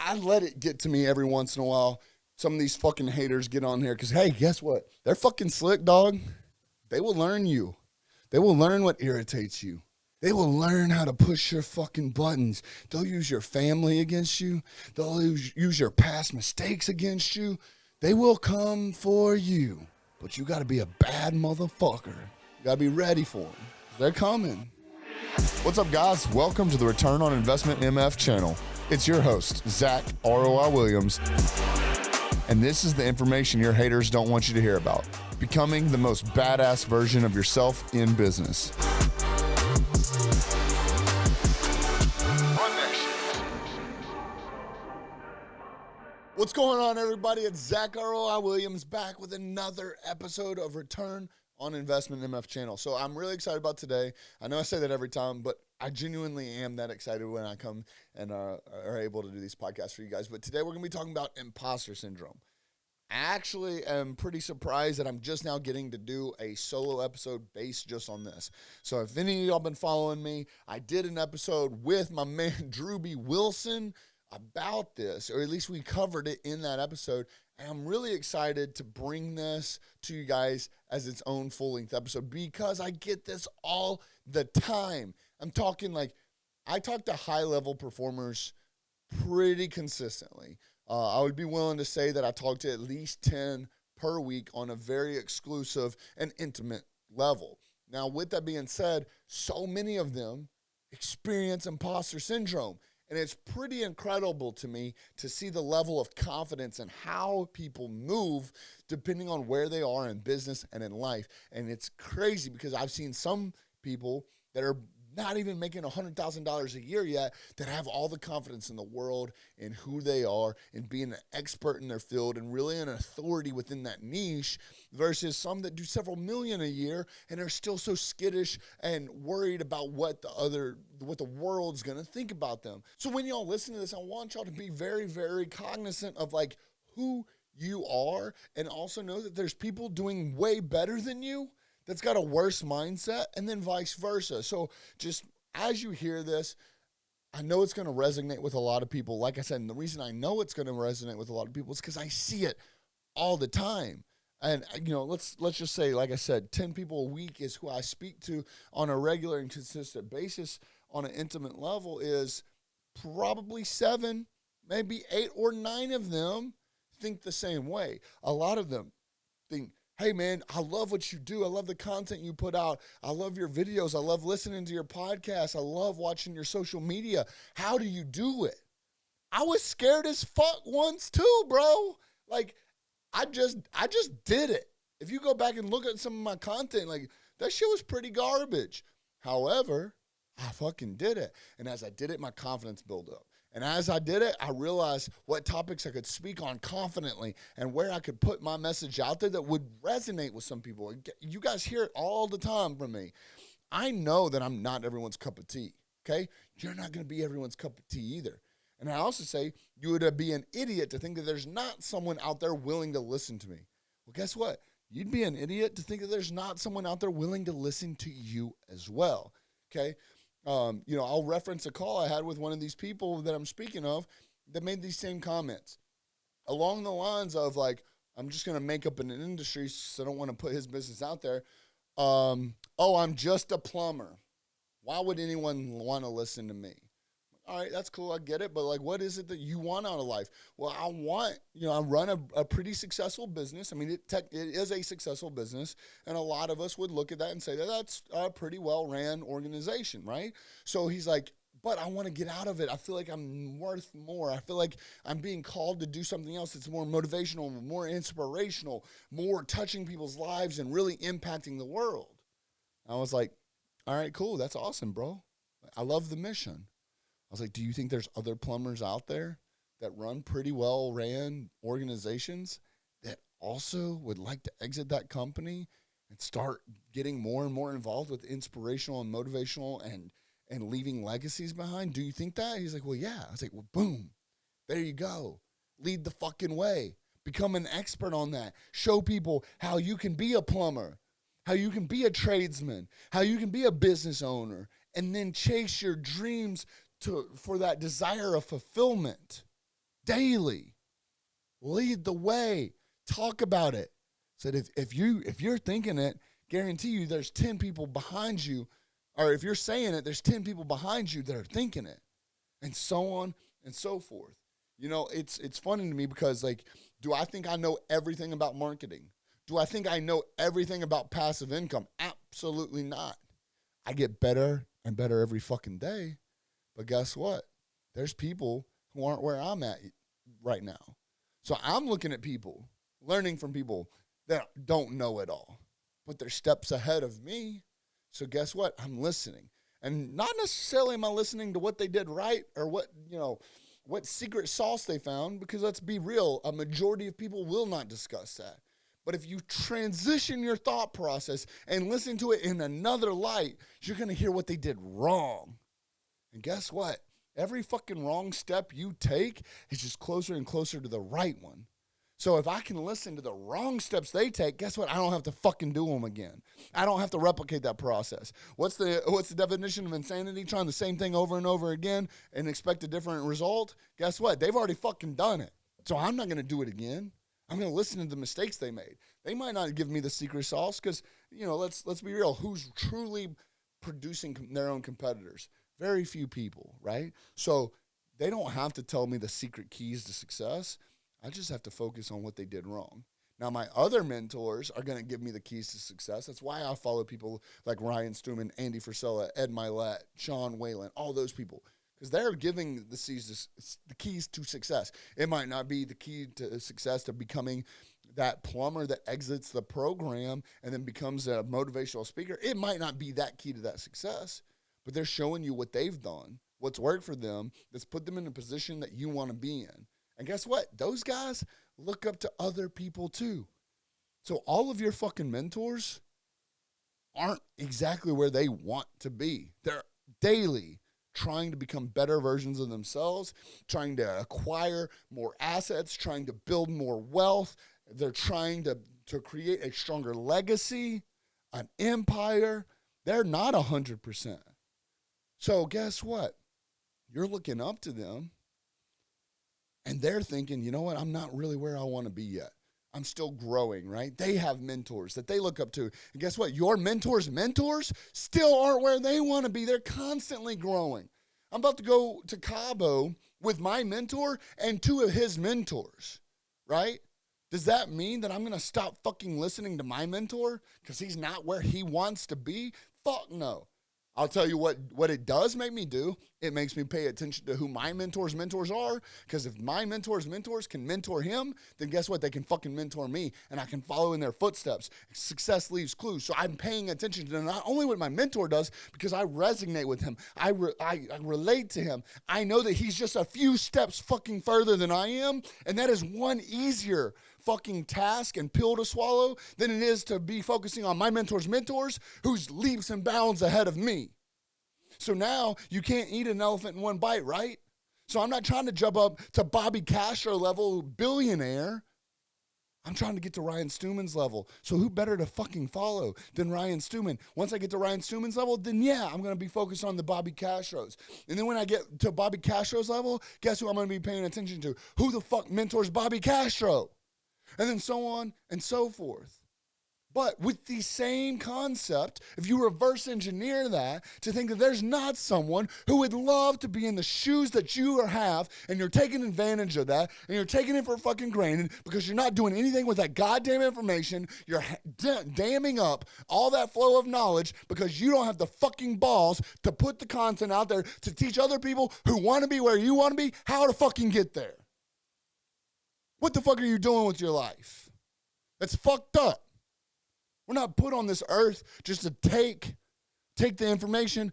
I let it get to me every once in a while. Some of these fucking haters get on here because, hey, guess what? They're fucking slick, dog. They will learn you. They will learn what irritates you. They will learn how to push your fucking buttons. They'll use your family against you. They'll use your past mistakes against you. They will come for you. But you got to be a bad motherfucker. You got to be ready for them. They're coming. What's up, guys? Welcome to the Return on Investment MF channel. It's your host, Zack, ROI Williams. And this is the information your haters don't want you to hear about. Becoming the most badass version of yourself in business. What's going on, everybody? It's Zack ROI Williams back with another episode of Return on Investment MF channel. So I'm really excited about today. I know I say that every time, but I genuinely am that excited when I come and are able to do these podcasts for you guys. But today we're going to be talking about imposter syndrome. I actually am pretty surprised that I'm just now getting to do a solo episode based just on this. So if any of y'all been following me, I did an episode with my man Drew B. Wilson about this, or at least we covered it in that episode. And I'm really excited to bring this to you guys as its own full-length episode because I get this all the time. I'm talking like, I talk to high-level performers pretty consistently. I would be willing to say that I talk to at least 10 per week on a very exclusive and intimate level. Now, with that being said, so many of them experience imposter syndrome. And it's pretty incredible to me to see the level of confidence and how people move depending on where they are in business and in life. And it's crazy because I've seen some people that are not even making $100,000 a year yet that have all the confidence in the world in who they are and being an expert in their field and really an authority within that niche versus some that do several million a year and are still so skittish and worried about what the world's going to think about them. So when y'all listen to this, I want y'all to be very, very cognizant of like who you are and also know that there's people doing way better than you that's got a worse mindset, and then vice versa. So just as you hear this, I know it's going to resonate with a lot of people. Like I said, and the reason I know it's going to resonate with a lot of people is because I see it all the time. And, you know, let's just say, like I said, 10 people a week is who I speak to on a regular and consistent basis on an intimate level is probably 7, maybe 8 or 9 of them think the same way. A lot of them think, hey, man, I love what you do. I love the content you put out. I love your videos. I love listening to your podcast. I love watching your social media. How do you do it? I was scared as fuck once too, bro. Like, I just did it. If you go back and look at some of my content, like, that shit was pretty garbage. However, I fucking did it. And as I did it, my confidence built up. And as I did it, I realized what topics I could speak on confidently and where I could put my message out there that would resonate with some people. You guys hear it all the time from me. I know that I'm not everyone's cup of tea, okay? You're not going to be everyone's cup of tea either. And I also say you would be an idiot to think that there's not someone out there willing to listen to me. Well, guess what? You'd be an idiot to think that there's not someone out there willing to listen to you as well, okay? I'll reference a call I had with one of these people that I'm speaking of that made these same comments along the lines of like, I'm just going to make up an industry, so I don't want to put his business out there. I'm just a plumber. Why would anyone want to listen to me? All right, that's cool. I get it. But like, what is it that you want out of life? Well, I run a pretty successful business. I mean, it is a successful business. And a lot of us would look at that and say that that's a pretty well-ran organization, right? So he's like, but I want to get out of it. I feel like I'm worth more. I feel like I'm being called to do something else that's more motivational, more inspirational, more touching people's lives and really impacting the world. I was like, all right, cool. That's awesome, bro. I love the mission. I was like, do you think there's other plumbers out there that run pretty well-ran organizations that also would like to exit that company and start getting more and more involved with inspirational and motivational and leaving legacies behind? Do you think that? He's like, well, yeah. I was like, well, boom. There you go. Lead the fucking way. Become an expert on that. Show people how you can be a plumber, how you can be a tradesman, how you can be a business owner, and then chase your dreams for that desire of fulfillment. daily. Lead the way. Talk about it. Said if you're thinking it, guarantee you there's 10 people behind you, or if you're saying it, there's 10 people behind you that are thinking it, and so on and so forth. You know, it's funny to me because, like, do I think I know everything about marketing? Do I think I know everything about passive income? Absolutely not. I get better and better every fucking day. But guess what? There's people who aren't where I'm at right now. So I'm looking at people, learning from people that don't know it all, but they're steps ahead of me. So guess what? I'm listening. And not necessarily am I listening to what they did right or what secret sauce they found, because let's be real, a majority of people will not discuss that. But if you transition your thought process and listen to it in another light, you're going to hear what they did wrong. And guess what? Every fucking wrong step you take is just closer and closer to the right one. So if I can listen to the wrong steps they take, guess what? I don't have to fucking do them again. I don't have to replicate that process. What's the definition of insanity? Trying the same thing over and over again and expect a different result? Guess what? They've already fucking done it. So I'm not going to do it again. I'm going to listen to the mistakes they made. They might not give me the secret sauce because, let's be real. Who's truly producing their own competitors? Very few people, right? So they don't have to tell me the secret keys to success. I just have to focus on what they did wrong. Now, my other mentors are going to give me the keys to success. That's why I follow people like Ryan Stewman, Andy Frisella, Ed Milet, Sean Whalen, all those people, because they're giving the keys to success. It might not be the key to success to becoming that plumber that exits the program and then becomes a motivational speaker. It might not be that key to that success, but they're showing you what they've done, what's worked for them, that's put them in a position that you want to be in. And guess what? Those guys look up to other people too. So all of your fucking mentors aren't exactly where they want to be. They're daily trying to become better versions of themselves, trying to acquire more assets, trying to build more wealth. They're trying to create a stronger legacy, an empire. They're not 100%. So guess what? You're looking up to them. And they're thinking, you know what? I'm not really where I want to be yet. I'm still growing, right? They have mentors that they look up to. And guess what? Your mentors still aren't where they want to be. They're constantly growing. I'm about to go to Cabo with my mentor and 2 of his mentors, right? Does that mean that I'm going to stop fucking listening to my mentor because he's not where he wants to be? Fuck no. I'll tell you what it does make me do. It makes me pay attention to who my mentors are, because if my mentors can mentor him, then guess what? They can fucking mentor me, and I can follow in their footsteps. Success leaves clues. So I'm paying attention to not only what my mentor does, because I resonate with him. I relate to him. I know that he's just a few steps fucking further than I am, and that is one easier fucking task and pill to swallow than it is to be focusing on my mentors who's leaps and bounds ahead of me. So now you can't eat an elephant in one bite, right? So I'm not trying to jump up to Bobby Castro level billionaire. I'm trying to get to Ryan Stewman's level. So who better to fucking follow than Ryan Stewman? Once I get to Ryan Stewman's level, then yeah, I'm going to be focused on the Bobby Castros. And then when I get to Bobby Castro's level, guess who I'm going to be paying attention to? Who the fuck mentors Bobby Castro? And then so on and so forth. But with the same concept, if you reverse engineer that to think that there's not someone who would love to be in the shoes that you have, and you're taking advantage of that, and you're taking it for fucking granted because you're not doing anything with that goddamn information, you're damming up all that flow of knowledge because you don't have the fucking balls to put the content out there to teach other people who want to be where you want to be how to fucking get there. What the fuck are you doing with your life? That's fucked up. We're not put on this earth just to take the information.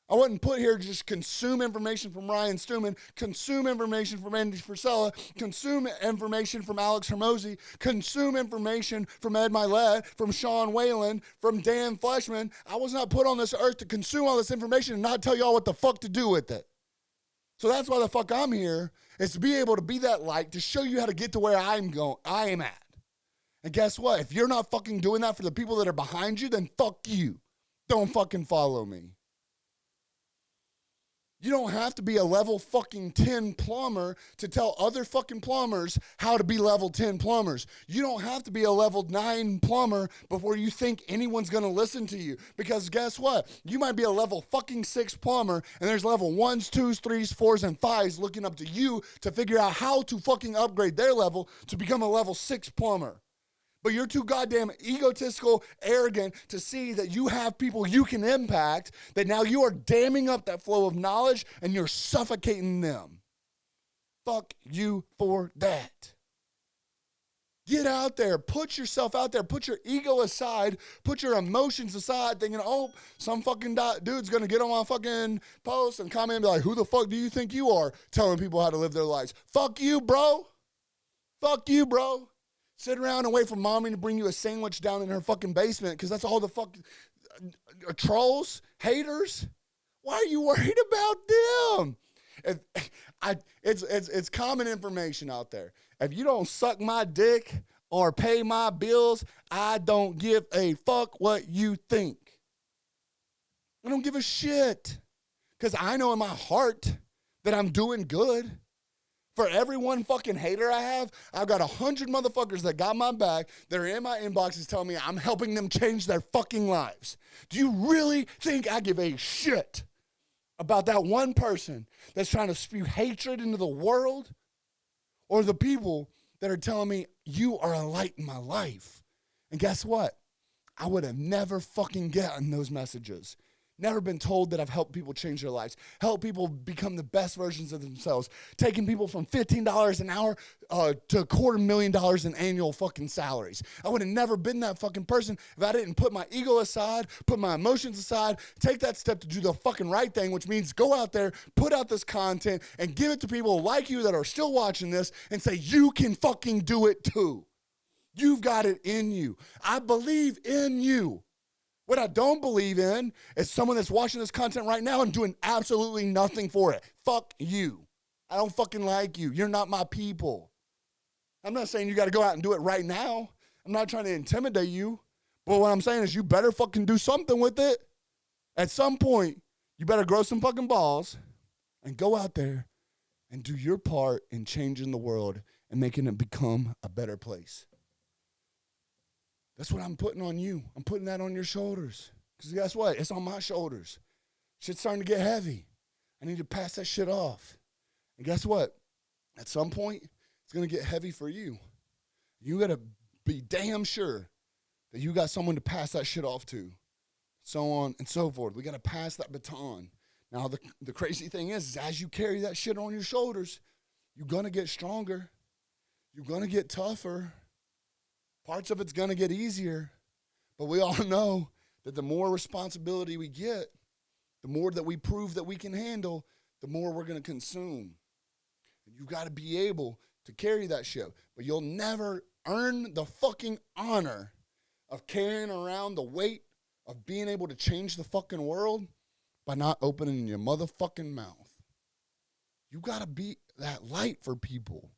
I wasn't put here to just consume information from Ryan Stewman, consume information from Andy Frisella, consume information from Alex Hermosi, consume information from Ed Milet, from Sean Whalen, from Dan Fleshman. I was not put on this earth to consume all this information and not tell y'all what the fuck to do with it. So that's why the fuck I'm here, is to be able to be that light, to show you how to get to where I am at. And guess what? If you're not fucking doing that for the people that are behind you, then fuck you. Don't fucking follow me. You don't have to be a level fucking 10 plumber to tell other fucking plumbers how to be level 10 plumbers. You don't have to be a level 9 plumber before you think anyone's going to listen to you. Because guess what? You might be a level fucking 6 plumber and there's level 1s, 2s, 3s, 4s, and 5s looking up to you to figure out how to fucking upgrade their level to become a level 6 plumber. But you're too goddamn egotistical, arrogant to see that you have people you can impact, that now you are damming up that flow of knowledge and you're suffocating them. Fuck you for that. Get out there. Put yourself out there. Put your ego aside. Put your emotions aside thinking, oh, some fucking dude's going to get on my fucking post and comment and be like, who the fuck do you think you are telling people how to live their lives? Fuck you, bro. Fuck you, bro. Sit around and wait for mommy to bring you a sandwich down in her fucking basement because that's all the fucking trolls, haters. Why are you worried about them? It's common information out there. If you don't suck my dick or pay my bills, I don't give a fuck what you think. I don't give a shit because I know in my heart that I'm doing good. For every one fucking hater I have, I've got 100 motherfuckers that got my back. They're in my inboxes telling me I'm helping them change their fucking lives. Do you really think I give a shit about that one person that's trying to spew hatred into the world? Or the people that are telling me you are a light in my life? And guess what? I would have never fucking gotten those messages. Never been told that I've helped people change their lives, helped people become the best versions of themselves, taking people from $15 an hour to $250,000 in annual fucking salaries. I would have never been that fucking person if I didn't put my ego aside, put my emotions aside, take that step to do the fucking right thing, which means go out there, put out this content, and give it to people like you that are still watching this and say, you can fucking do it too. You've got it in you. I believe in you. What I don't believe in is someone that's watching this content right now and doing absolutely nothing for it. Fuck you. I don't fucking like you. You're not my people. I'm not saying you got to go out and do it right now. I'm not trying to intimidate you. But what I'm saying is you better fucking do something with it. At some point, you better grow some fucking balls and go out there and do your part in changing the world and making it become a better place. That's what I'm putting on you. I'm putting that on your shoulders. Because guess what? It's on my shoulders. Shit's starting to get heavy. I need to pass that shit off. And guess what? At some point, it's going to get heavy for you. You got to be damn sure that you got someone to pass that shit off to. So on and so forth. We got to pass that baton. Now, the crazy thing is as you carry that shit on your shoulders, you're going to get stronger. You're going to get tougher. Parts of it's going to get easier, but we all know that the more responsibility we get, the more that we prove that we can handle, the more we're going to consume. And you've got to be able to carry that ship, but you'll never earn the fucking honor of carrying around the weight of being able to change the fucking world by not opening your motherfucking mouth. You got to be that light for people.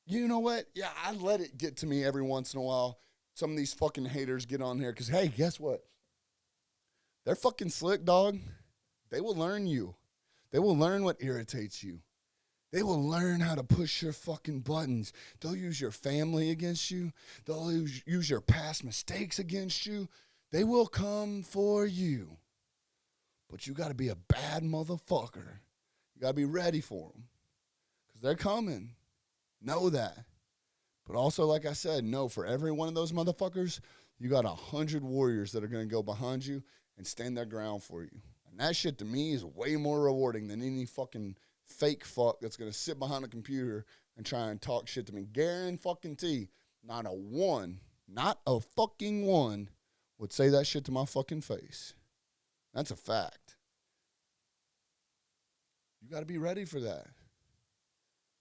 You know what? Yeah, I let it get to me every once in a while. Some of these fucking haters get on here because, hey, guess what? They're fucking slick, dog. They will learn you. They will learn what irritates you. They will learn how to push your fucking buttons. They'll use your family against you. They'll use your past mistakes against you. They will come for you. But you got to be a bad motherfucker. You got to be ready for them because they're coming. Know that. But also, like I said, know for every one of those motherfuckers, you got 100 warriors that are going to go behind you and stand their ground for you. And that shit to me is way more rewarding than any fucking fake fuck that's going to sit behind a computer and try and talk shit to me. Guarantee not a fucking one would say that shit to my fucking face. That's a fact. You got to be ready for that.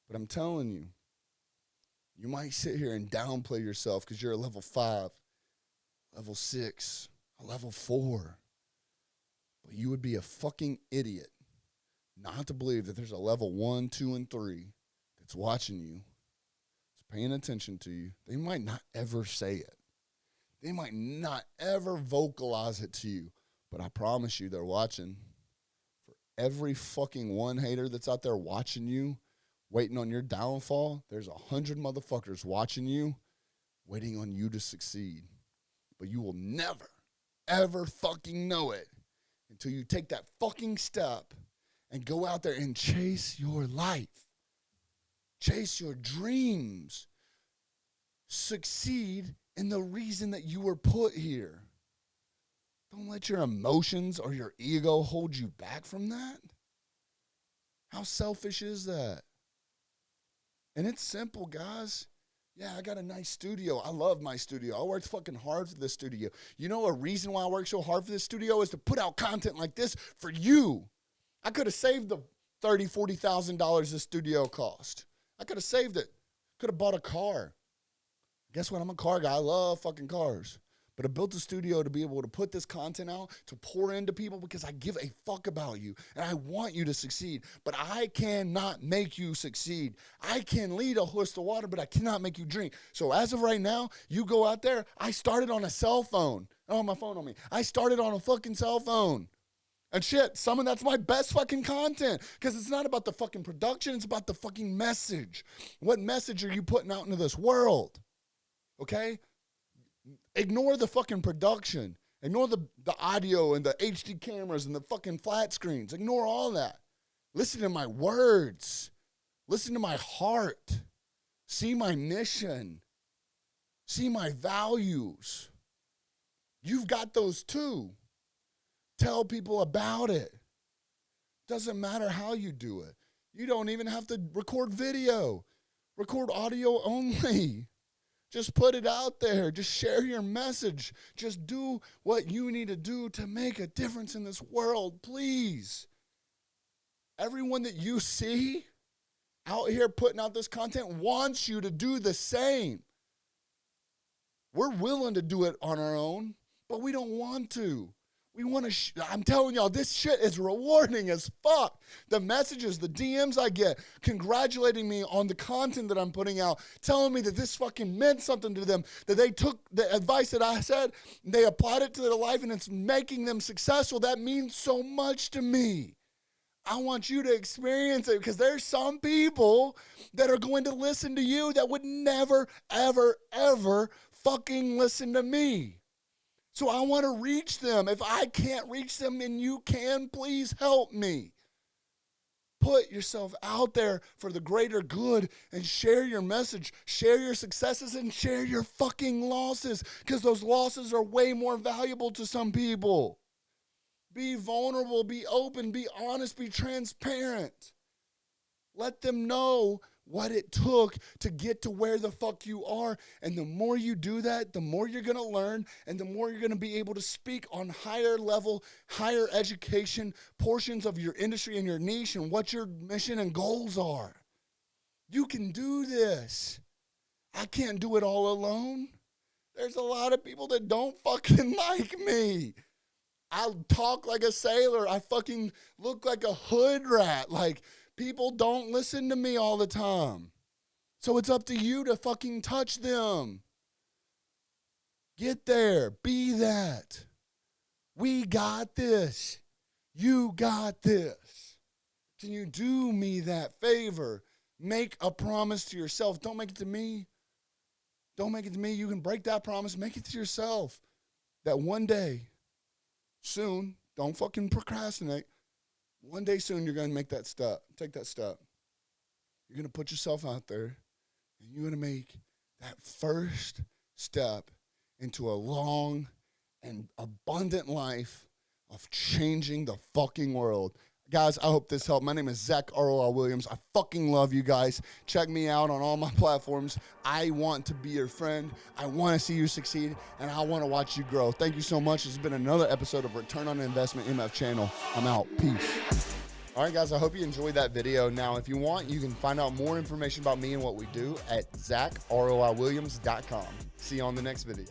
But I'm telling you, you might sit here and downplay yourself because you're a level 5, level 6, a level 4. But you would be a fucking idiot not to believe that there's a level 1, 2, and 3 that's watching you, that's paying attention to you. They might not ever say it. They might not ever vocalize it to you. But I promise you they're watching for every fucking one hater that's out there watching you, waiting on your downfall, there's 100 motherfuckers watching you, waiting on you to succeed. But you will never, ever fucking know it until you take that fucking step and go out there and chase your life. Chase your dreams. Succeed in the reason that you were put here. Don't let your emotions or your ego hold you back from that. How selfish is that? And it's simple, guys. Yeah, I got a nice studio. I love my studio. I worked fucking hard for this studio. You know a reason why I work so hard for this studio is to put out content like this for you. I could have saved the $30,000, $40,000 this studio cost. I could have saved it. Could have bought a car. Guess what? I'm a car guy. I love fucking cars. But I built a studio to be able to put this content out, to pour into people because I give a fuck about you and I want you to succeed. But I cannot make you succeed. I can lead a horse to water, but I cannot make you drink. So as of right now, you go out there. I started on a cell phone. I don't have my phone on me. I started on a fucking cell phone. And shit, some of that's my best fucking content because it's not about the fucking production. It's about the fucking message. What message are you putting out into this world? Okay? Ignore the fucking production. Ignore the audio and the HD cameras and the fucking flat screens. Ignore all that. Listen to my words. Listen to my heart. See my mission. See my values. You've got those too. Tell people about it. Doesn't matter how you do it. You don't even have to record video. Record audio only. Just put it out there. Just share your message. Just do what you need to do to make a difference in this world, please. Everyone that you see out here putting out this content wants you to do the same. We're willing to do it on our own, but we don't want to. We want to, I'm telling y'all, this shit is rewarding as fuck. The messages, the DMs I get, congratulating me on the content that I'm putting out, telling me that this fucking meant something to them, that they took the advice that I said, they applied it to their life, and it's making them successful. That means so much to me. I want you to experience it because there's some people that are going to listen to you that would never, ever, ever fucking listen to me. So I want to reach them. If I can't reach them and you can, please help me. Put yourself out there for the greater good and share your message. Share your successes and share your fucking losses because those losses are way more valuable to some people. Be vulnerable, be open, be honest, be transparent. Let them know what it took to get to where the fuck you are. And the more you do that, the more you're going to learn and the more you're going to be able to speak on higher level, higher education portions of your industry and your niche and what your mission and goals are. You can do this. I can't do it all alone. There's a lot of people that don't fucking like me. I talk like a sailor. I fucking look like a hood rat. Like, people don't listen to me all the time. So it's up to you to fucking touch them. Get there. Be that. We got this. You got this. Can you do me that favor? Make a promise to yourself. Don't make it to me. Don't make it to me. You can break that promise. Make it to yourself. That one day, soon, don't fucking procrastinate. One day soon, you're going to make that step. Take that step. You're going to put yourself out there, and you're going to make that first step into a long and abundant life of changing the fucking world. Guys, I hope this helped. My name is Zack ROI Williams. I fucking love you guys. Check me out on all my platforms. I want to be your friend. I want to see you succeed, and I want to watch you grow. Thank you so much. This has been another episode of Return on Investment MF channel. I'm out. Peace. All right, guys, I hope you enjoyed that video. Now, if you want, you can find out more information about me and what we do at zackroiwilliams.com. See you on the next video.